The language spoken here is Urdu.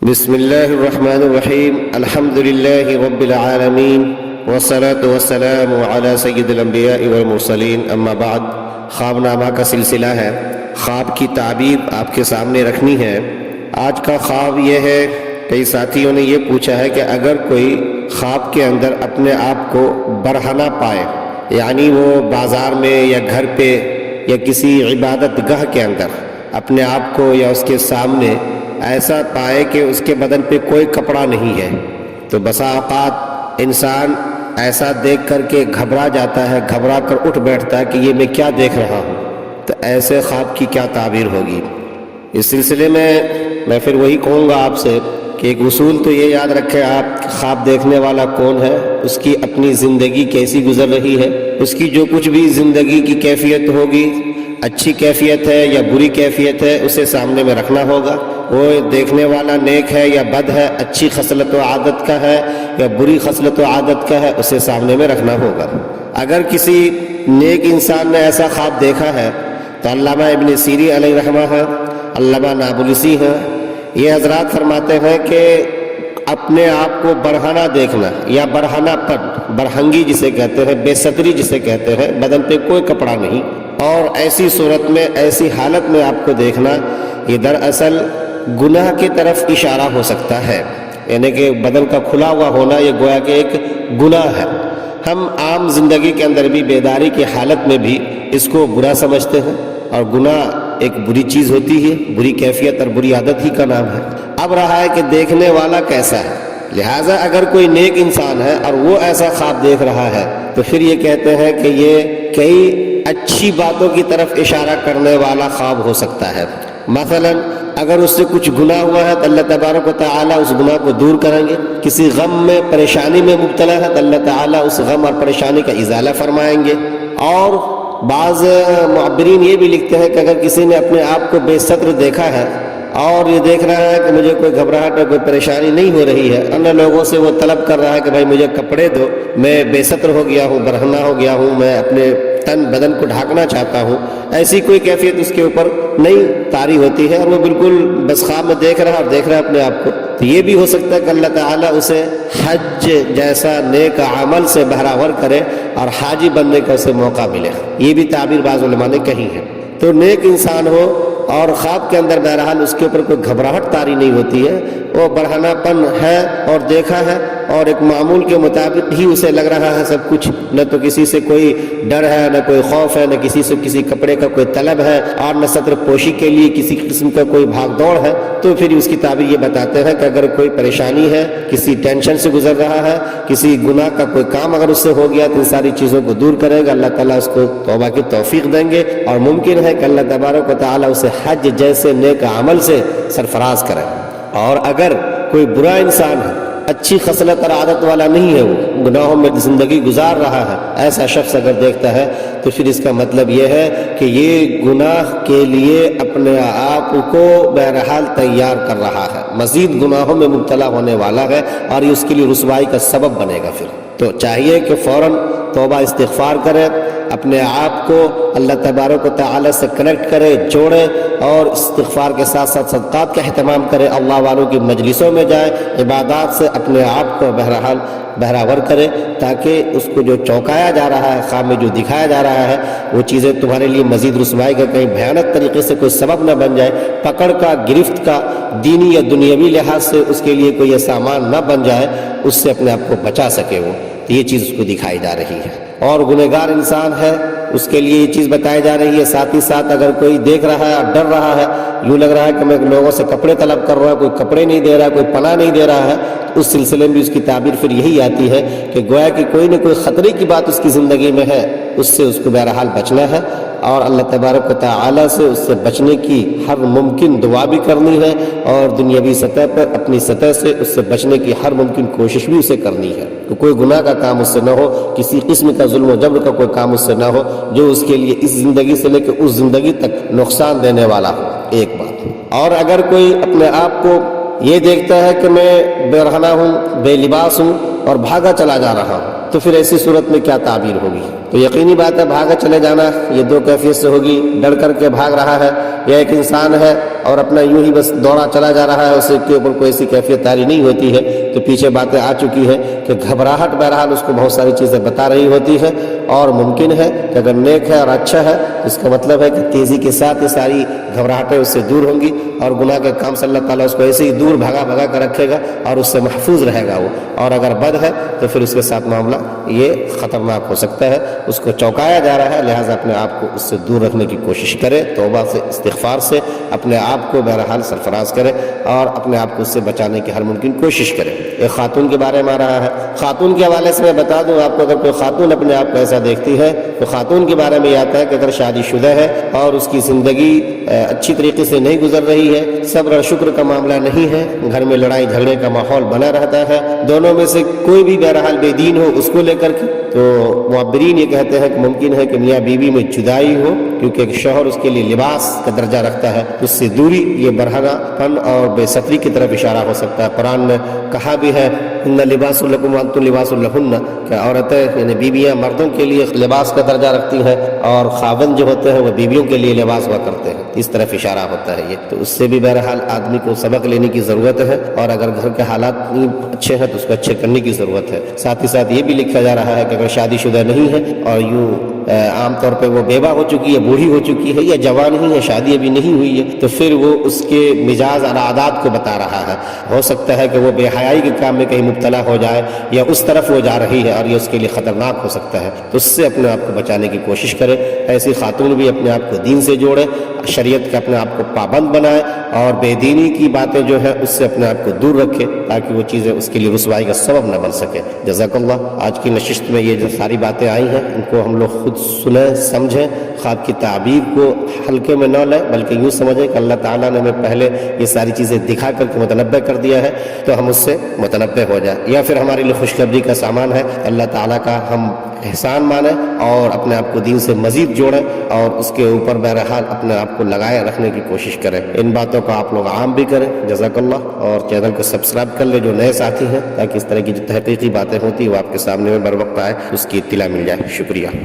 بسم اللہ الرحمن الرحیم الحمد للہ رب العالمین والصلاة والسلام علی سید الانبیاء والمرسلین اما بعد۔ خواب نامہ کا سلسلہ ہے، خواب کی تعبیر آپ کے سامنے رکھنی ہے۔ آج کا خواب یہ ہے، کئی ساتھیوں نے یہ پوچھا ہے کہ اگر کوئی خواب کے اندر اپنے آپ کو برہنہ پائے، یعنی وہ بازار میں یا گھر پہ یا کسی عبادت گاہ کے اندر اپنے آپ کو یا اس کے سامنے ایسا پائے کہ اس کے بدن پہ کوئی کپڑا نہیں ہے، تو بسا اوقات انسان ایسا دیکھ کر کے گھبرا جاتا ہے، گھبرا کر اٹھ بیٹھتا ہے کہ یہ میں کیا دیکھ رہا ہوں۔ تو ایسے خواب کی کیا تعبیر ہوگی؟ اس سلسلے میں پھر وہی کہوں گا آپ سے کہ ایک اصول تو یہ یاد رکھیں آپ، خواب دیکھنے والا کون ہے، اس کی اپنی زندگی کیسی گزر رہی ہے، اس کی جو کچھ بھی زندگی کی کیفیت ہوگی، اچھی کیفیت ہے یا بری کیفیت ہے، اسے سامنے میں رکھنا ہوگا۔ وہ دیکھنے والا نیک ہے یا بد ہے، اچھی خصلت و عادت کا ہے یا بری خصلت و عادت کا ہے، اسے سامنے میں رکھنا ہوگا۔ اگر کسی نیک انسان نے ایسا خواب دیکھا ہے تو علامہ ابن سیری علیہ رحمہ ہے، علامہ نابلسی ہیں، یہ حضرات فرماتے ہیں کہ اپنے آپ کو برہنہ دیکھنا یا برہنہ پن، برہنگی جسے کہتے ہیں، بے ستری جسے کہتے ہیں، بدن پہ کوئی کپڑا نہیں، اور ایسی صورت میں ایسی حالت میں آپ کو دیکھنا، یہ دراصل گناہ کی طرف اشارہ ہو سکتا ہے، یعنی کہ بدن کا کھلا ہوا ہونا یہ گویا کہ ایک گناہ ہے۔ ہم عام زندگی کے اندر بھی بیداری کی حالت میں بھی اس کو برا سمجھتے ہیں، اور گناہ ایک بری چیز ہوتی ہے، بری کیفیت اور بری عادت ہی کا نام ہے۔ اب رہا ہے کہ دیکھنے والا کیسا ہے، لہٰذا اگر کوئی نیک انسان ہے اور وہ ایسا خواب دیکھ رہا ہے تو پھر یہ کہتے ہیں کہ یہ کئی اچھی باتوں کی طرف اشارہ کرنے والا خواب ہو سکتا ہے۔ مثلا اگر اس سے کچھ گناہ ہوا ہے تو اللہ تبارک و تعالیٰ اس گناہ کو دور کریں گے، کسی غم میں پریشانی میں مبتلا ہے تو اللہ تعالیٰ اس غم اور پریشانی کا ازالہ فرمائیں گے۔ اور بعض معبرین یہ بھی لکھتے ہیں کہ اگر کسی نے اپنے آپ کو بے ستر دیکھا ہے اور یہ دیکھ رہا ہے کہ مجھے کوئی گھبراہٹ اور کوئی پریشانی نہیں ہو رہی ہے، ان لوگوں سے وہ طلب کر رہا ہے کہ بھائی مجھے کپڑے دو، میں بے ستر ہو گیا ہوں، برہنہ ہو گیا ہوں، میں اپنے بدن کو ڈھانکنا چاہتا ہوں، ایسی کوئی کیفیت اس کے اوپر نہیں طاری ہوتی ہے، اور وہ بالکل بس خواب میں دیکھ رہا ہے اپنے آپ کو، تو یہ بھی ہو سکتا ہے کہ اللہ تعالیٰ اسے حج جیسا نیک عمل سے بہراور کرے اور حاجی بننے کا اسے موقع ملے۔ یہ بھی تعبیر بعض علماء نے کہی ہے۔ تو نیک انسان ہو اور خواب کے اندر بہرحال اس کے اوپر کوئی گھبراہٹ طاری نہیں ہوتی ہے، وہ برہنہ پن ہے اور دیکھا ہے، اور ایک معمول کے مطابق ہی اسے لگ رہا ہے سب کچھ، نہ تو کسی سے کوئی ڈر ہے، نہ کوئی خوف ہے، نہ کسی سے کسی کپڑے کا کوئی طلب ہے، اور نہ ستر پوشی کے لیے کسی قسم کا کوئی بھاگ دوڑ ہے، تو پھر اس کی تعبیر یہ بتاتے ہیں کہ اگر کوئی پریشانی ہے، کسی ٹینشن سے گزر رہا ہے، کسی گناہ کا کوئی کام اگر اس سے ہو گیا تو ان ساری چیزوں کو دور کرے گا، اللہ تعالیٰ اس کو توبہ کی توفیق دیں گے، اور ممکن ہے کہ اللہ تبارک و تعالیٰ اسے حج جیسے نیک عمل سے سرفراز کرے۔ اور اگر کوئی برا انسان ہے، اچھی خصلت اور عادت والا نہیں ہے، وہ گناہوں میں زندگی گزار رہا ہے، ایسا شخص اگر دیکھتا ہے تو پھر اس کا مطلب یہ ہے کہ یہ گناہ کے لیے اپنے آپ کو بہرحال تیار کر رہا ہے، مزید گناہوں میں مبتلا ہونے والا ہے، اور یہ اس کے لیے رسوائی کا سبب بنے گا۔ پھر تو چاہیے کہ فوراً توبہ استغفار کرے، اپنے آپ کو اللہ تبارک و تعالی سے کنیکٹ کرے، جوڑے، اور استغفار کے ساتھ ساتھ صدقات کا اہتمام کرے، اللہ والوں کی مجلسوں میں جائے، عبادات سے اپنے آپ کو بہرحال بہراور کرے، تاکہ اس کو جو چونکایا جا رہا ہے، خواب میں جو دکھایا جا رہا ہے، وہ چیزیں تمہارے لیے مزید رسوائی کا کہیں بھیانک طریقے سے کوئی سبب نہ بن جائے، پکڑ کا، گرفت کا، دینی یا دنیاوی لحاظ سے اس کے لیے کوئی یہ سامان نہ بن جائے، اس سے اپنے آپ کو بچا سکے وہ۔ تو یہ چیز اس کو دکھائی جا رہی ہے۔ اور گنہگار انسان ہے، اس کے لیے یہ چیز بتائی جا رہی ہے، ساتھ ہی ساتھ اگر کوئی دیکھ رہا ہے اور ڈر رہا ہے، یوں لگ رہا ہے کہ میں لوگوں سے کپڑے طلب کر رہا ہوں، کوئی کپڑے نہیں دے رہا ہے، کوئی پناہ نہیں دے رہا ہے، تو اس سلسلے میں بھی اس کی تعبیر پھر یہی آتی ہے کہ گویا کہ کوئی نہ کوئی خطرے کی بات اس کی زندگی میں ہے، اس سے اس کو بہرحال بچنا ہے، اور اللہ تبارک و تعالی سے اس سے بچنے کی ہر ممکن دعا بھی کرنی ہے، اور دنیاوی سطح پر اپنی سطح سے اس سے بچنے کی ہر ممکن کوشش بھی اسے کرنی ہے کہ کوئی گناہ کا کام اس سے نہ ہو، کسی قسم کا ظلم و جبر کا کوئی کام اس سے نہ ہو جو اس کے لیے اس زندگی سے لے کے اس زندگی تک نقصان دینے والا ہو۔ ایک بات۔ اور اگر کوئی اپنے آپ کو یہ دیکھتا ہے کہ میں برہنہ ہوں، بے لباس ہوں اور بھاگا چلا جا رہا ہوں، تو پھر ایسی صورت میں کیا تعبیر ہوگی؟ تو یقینی بات ہے بھاگے چلے جانا یہ دو کیفیت سے ہوگی، ڈر کر کے بھاگ رہا ہے، یا ایک انسان ہے اور اپنا یوں ہی بس دوڑا چلا جا رہا ہے، اس کے اوپر کوئی ایسی کیفیت طاری نہیں ہوتی ہے۔ تو پیچھے باتیں آ چکی ہیں کہ گھبراہٹ بہرحال اس کو بہت ساری چیزیں بتا رہی ہوتی ہے، اور ممکن ہے کہ اگر نیک ہے اور اچھا ہے اس کا مطلب ہے کہ تیزی کے ساتھ یہ ساری گھبراہٹیں اس سے دور ہوں گی، اور گناہ کے کام سے اللہ تعالیٰ اس کو ایسے ہی دور بھگا بھگا کر رکھے گا اور اس سے محفوظ رہے گا وہ۔ اور اگر بد ہے تو پھر اس کے ساتھ معاملہ یہ خطرناک ہو سکتا ہے، اس کو چونکایا جا رہا ہے، لہٰذا اپنے آپ کو اس سے دور رکھنے کی کوشش کرے، توبہ سے استغفار سے اپنے آپ کو بہرحال سرفراز کرے اور اپنے آپ کو اس سے بچانے کی ہر ممکن کوشش کرے۔ ایک خاتون کے بارے میں آ رہا ہے، خاتون کے حوالے سے میں بتا دوں آپ کو، اگر کوئی خاتون اپنے آپ کو ایسا دیکھتی ہے تو خاتون کے بارے میں یہ آتا ہے کہ اگر شادی شدہ ہے اور اس کی زندگی اچھی طریقے سے نہیں گزر رہی ہے، صبر اور شکر کا معاملہ نہیں ہے، گھر میں لڑائی جھگڑے کا ماحول بنا رہتا ہے، دونوں میں سے کوئی بھی بہرحال بے دین ہو اس کو لے کر کے، تو معبرین یہ کہتے ہیں کہ ممکن ہے کہ میاں بیوی میں جدائی ہو، کیونکہ ایک شوہر اس کے لیے لباس کا درجہ رکھتا ہے، اس سے دوری یہ برہنہ پن اور بے ستری کی طرف اشارہ ہو سکتا ہے۔ قرآن میں کہا بھی ہے ان لباس لکم وانتم لباس لہن، کہ عورتیں یعنی بیویاں مردوں کے لیے لباس کا درجہ رکھتی ہیں اور خاوند جو ہوتے ہیں وہ بیویوں کے لیے لباس ہوا کرتے ہیں، اس طرف اشارہ ہوتا ہے یہ۔ تو اس سے بھی بہرحال آدمی کو سبق لینے کی ضرورت ہے، اور اگر گھر کے حالات اچھے ہیں تو اس کو اچھے کرنے کی ضرورت ہے۔ ساتھ ہی ساتھ یہ بھی لکھا جا رہا ہے کہ اگر شادی شدہ نہیں ہے اور یوں عام طور پہ وہ بیوہ ہو چکی ہے، بوڑھی ہو چکی ہے، یا جوان ہی ہے، شادی ابھی نہیں ہوئی ہے، تو پھر وہ اس کے مزاج اور عادات کو بتا رہا ہے۔ ہو سکتا ہے کہ وہ بے حیائی کے کام میں کہیں مبتلا ہو جائے، یا اس طرف وہ جا رہی ہے اور یہ اس کے لیے خطرناک ہو سکتا ہے، تو اس سے اپنے آپ کو بچانے کی کوشش کرے۔ ایسی خاتون بھی اپنے آپ کو دین سے جوڑے، شریعت کا اپنے آپ کو پابند بنائے، اور بے دینی کی باتیں جو ہے اس سے اپنے آپ کو دور رکھے، تاکہ وہ چیزیں اس کے لیے رسوائی کا سبب نہ بن سکے۔ جزاک اللہ۔ آج کی نشست میں یہ جو ساری باتیں آئی ہیں ان کو ہم لوگ خود سنیں، سمجھیں، خواب کی تعبیر کو ہلکے میں نہ لیں، بلکہ یوں سمجھیں کہ اللہ تعالیٰ نے ہمیں پہلے یہ ساری چیزیں دکھا کر کے متنبع کر دیا ہے، تو ہم اس سے متنبع ہو جائیں، یا پھر ہمارے لیے خوشخبری کا سامان ہے۔ اللہ تعالیٰ کا ہم احسان مانیں اور اپنے آپ کو دین سے مزید جوڑیں، اور اس کے اوپر بہرحال اپنے آپ کو لگائے رکھنے کی کوشش کریں۔ ان باتوں کو آپ لوگ عام بھی کریں۔ جزاک اللہ۔ اور چینل کو سبسکرائب کر لیں جو نئے ساتھی ہیں، تاکہ اس طرح کی جو تحقیقی باتیں ہوتی ہیں وہ آپ کے سامنے میں بر وقت آئے، اس کی اطلاع مل جائے۔ شکریہ۔